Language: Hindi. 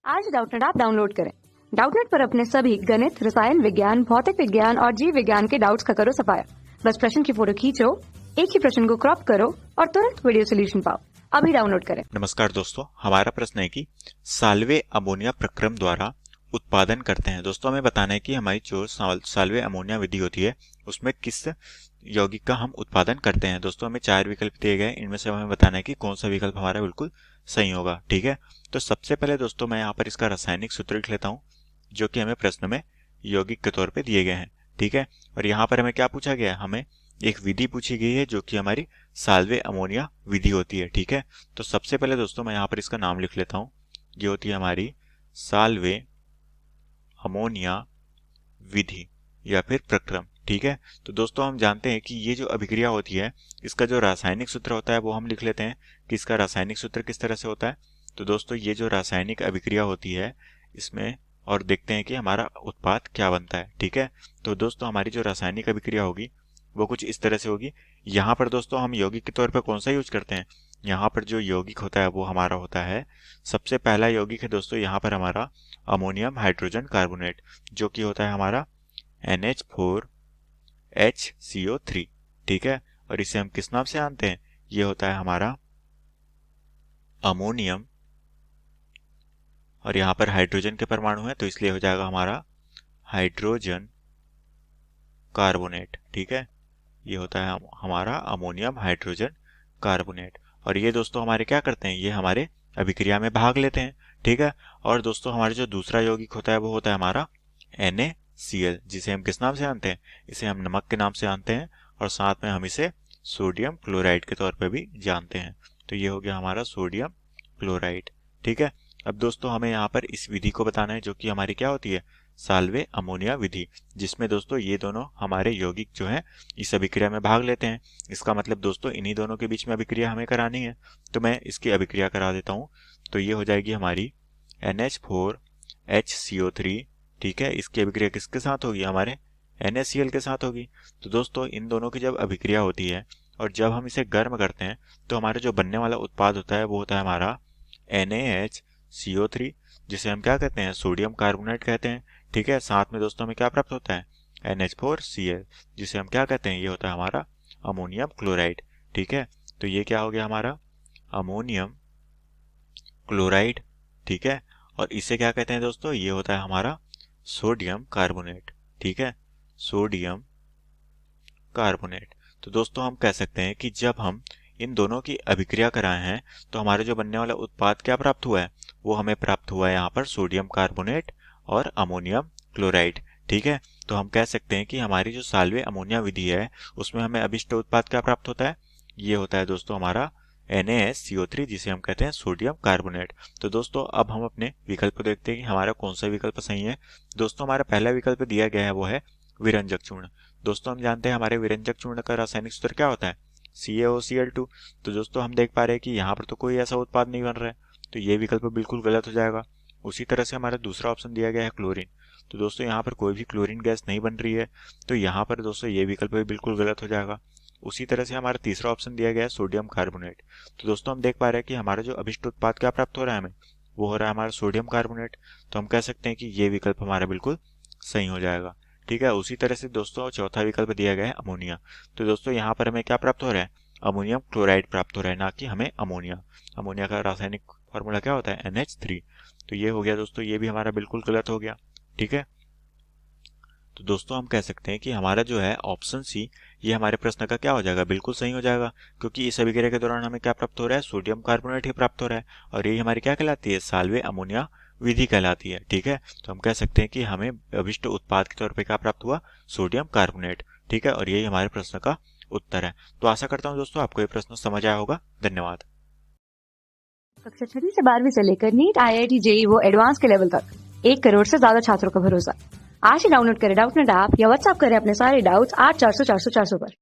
आज डाउटनेट ऐप डाउनलोड करें। डाउटनेट पर अपने सभी गणित, रसायन विज्ञान, भौतिक विज्ञान और जीव विज्ञान के डाउट्स का करो सफाया। बस प्रश्न की फोटो खींचो, एक ही प्रश्न को क्रॉप करो और तुरंत वीडियो सोल्यूशन पाओ। अभी डाउनलोड करें। नमस्कार दोस्तों, हमारा प्रश्न है कि साल्वे अमोनिया प्रक्रम द्वारा उत्पादन करते हैं। दोस्तों हमें बताना है कि हमारी जो साल्वे अमोनिया विधि होती है उसमें किस यौगिक का हम उत्पादन करते हैं। दोस्तों हमें 4 विकल्प दिए गए, इनमें से हमें बताना है कि कौन सा विकल्प हमारा बिल्कुल सही होगा। ठीक है, तो सबसे पहले दोस्तों मैं यहाँ पर इसका रासायनिक सूत्र लिख लेता हूँ जो कि हमें प्रश्न में यौगिक के तौर पे दिए गए हैं। ठीक है, और यहाँ पर हमें क्या पूछा गया है, हमें एक विधि पूछी गई है जो कि हमारी साल्वे अमोनिया विधि होती है। ठीक है, तो सबसे पहले दोस्तों मैं यहाँ पर इसका नाम लिख लेता हूँ। ये होती है हमारी साल्वे अमोनिया विधि या फिर प्रक्रम। ठीक है, तो दोस्तों हम जानते हैं कि ये जो अभिक्रिया होती है इसका जो रासायनिक सूत्र होता है वो हम लिख लेते हैं कि इसका रासायनिक सूत्र किस तरह से होता है। तो दोस्तों ये जो रासायनिक अभिक्रिया होती है इसमें और देखते हैं कि हमारा उत्पाद क्या बनता है। ठीक है, तो दोस्तों हमारी जो रासायनिक अभिक्रिया होगी वो कुछ इस तरह से होगी। यहाँ पर दोस्तों हम यौगिक के तौर पर कौन सा यूज करते हैं, यहाँ पर जो यौगिक होता है वो हमारा होता है, सबसे पहला यौगिक है दोस्तों यहाँ पर हमारा अमोनियम हाइड्रोजन कार्बोनेट जो कि होता है हमारा NH4HCO3। ठीक है, और इसे हम किस नाम से जानते हैं, ये होता है हमारा अमोनियम, और यहाँ पर हाइड्रोजन के परमाणु है तो इसलिए हो जाएगा हमारा हाइड्रोजन कार्बोनेट। ठीक है, ये होता है हमारा अमोनियम हाइड्रोजन कार्बोनेट। और ये दोस्तों हमारे क्या करते हैं, ये हमारे अभिक्रिया में भाग लेते हैं। ठीक है, और दोस्तों हमारे जो दूसरा यौगिक होता है वो होता है हमारा NaCl जिसे हम किस नाम से जानते हैं, इसे हम नमक के नाम से जानते हैं और साथ में हम इसे सोडियम क्लोराइड के तौर पर भी जानते हैं। तो ये हो गया हमारा सोडियम क्लोराइड। ठीक है, अब दोस्तों हमें यहाँ पर इस विधि को बताना है जो कि हमारी क्या होती है, साल्वे अमोनिया विधि, जिसमें दोस्तों ये दोनों हमारे यौगिक जो हैं इस अभिक्रिया में भाग लेते हैं। इसका मतलब दोस्तों इन्हीं दोनों के बीच में अभिक्रिया हमें करानी है, तो मैं इसकी अभिक्रिया करा देता हूँ। तो ये हो जाएगी हमारी NH4HCO3। ठीक है, इसकी अभिक्रिया किसके साथ होगी, हमारे NaCl के साथ होगी। तो दोस्तों इन दोनों की जब अभिक्रिया होती है और जब हम इसे गर्म करते हैं तो हमारे जो बनने वाला उत्पाद होता है वो होता है हमारा NaHCO3 जिसे हम क्या कहते हैं, सोडियम कार्बोनेट कहते हैं। ठीक है, साथ में दोस्तों हमें क्या प्राप्त होता है, NH4Cl जिसे हम क्या कहते हैं, ये होता है हमारा अमोनियम क्लोराइड। ठीक है, तो ये क्या हो गया हमारा अमोनियम क्लोराइड। ठीक है, और इसे क्या कहते हैं दोस्तों, ये होता है हमारा सोडियम कार्बोनेट। ठीक है, सोडियम कार्बोनेट। तो दोस्तों हम कह सकते हैं कि जब हम इन दोनों की अभिक्रिया कराए हैं तो हमारे जो बनने वाला उत्पाद क्या प्राप्त हुआ है, वो हमें प्राप्त हुआ है यहाँ पर सोडियम कार्बोनेट और अमोनियम क्लोराइड। ठीक है, तो हम कह सकते हैं कि हमारी जो साल्वे अमोनिया विधि है उसमें हमें अभिष्ट उत्पाद क्या प्राप्त होता है, ये होता है दोस्तों हमारा NaCO3 जिसे हम कहते हैं सोडियम कार्बोनेट। तो दोस्तों अब हम अपने विकल्प को देखते हैं कि हमारा कौन सा विकल्प सही है। दोस्तों हमारा पहला विकल्प दिया गया है वो है विरंजक चूर्ण। दोस्तों हम जानते हैं हमारे विरंजक चूर्ण का रासायनिक सूत्र क्या होता है, CaOCl2। तो दोस्तों हम देख पा रहे हैं कि यहाँ पर तो कोई ऐसा उत्पाद नहीं बन रहा है, तो ये विकल्प बिल्कुल गलत हो जाएगा। उसी तरह से हमारा दूसरा ऑप्शन दिया गया है क्लोरीन। तो दोस्तों यहाँ पर कोई भी क्लोरीन गैस नहीं बन रही है, तो यहाँ पर दोस्तों ये विकल्प भी बिल्कुल गलत हो जाएगा। उसी तरह से हमारा तीसरा ऑप्शन दिया गया है सोडियम कार्बोनेट। तो दोस्तों हम देख पा रहे हैं कि हमारा जो अभिष्ट उत्पाद क्या प्राप्त हो रहा है हमें, वो हो रहा है हमारा सोडियम कार्बोनेट। तो हम कह सकते हैं कि ये विकल्प हमारा बिल्कुल सही हो जाएगा। ठीक है, उसी तरह से दोस्तों चौथा विकल्प दिया गया है अमोनिया। तो दोस्तों यहाँ पर हमें क्या प्राप्त हो रहा है, अमोनियम क्लोराइड प्राप्त हो रहा है, ना कि हमें अमोनिया। अमोनिया का रासायनिक फॉर्मूला क्या होता है, NH3। तो ये हो गया दोस्तों, ये भी हमारा बिल्कुल गलत हो गया। ठीक है, तो दोस्तों हम कह सकते हैं कि हमारा जो है ऑप्शन सी ये हमारे प्रश्न का क्या हो जाएगा, बिल्कुल सही हो जाएगा, क्योंकि इस अभिक्रिया के दौरान हमें क्या प्राप्त हो रहा है, सोडियम कार्बोनेट ही प्राप्त हो रहा है, और ये हमारी क्या कहलाती है, साल्वे अमोनिया विधि कहलाती है। ठीक है, तो हम कह सकते हैं कि हमें अभिष्ट उत्पाद के तौर पर क्या प्राप्त हुआ, सोडियम कार्बोनेट। ठीक है, और यही हमारे प्रश्न का उत्तर है। तो आशा करता हूँ दोस्तों आपको ये प्रश्न समझ आया होगा। धन्यवाद। कक्षा 6 से 12वीं से लेकर नीट, IIT, JEE वो एडवांस के लेवल तक 1 करोड़ से ज्यादा छात्रों का भरोसा। आज ही डाउनलोड करें डाउटनेट ऐप या व्हाट्सएप करें अपने सारे डाउट्स 8400 400 400 पर।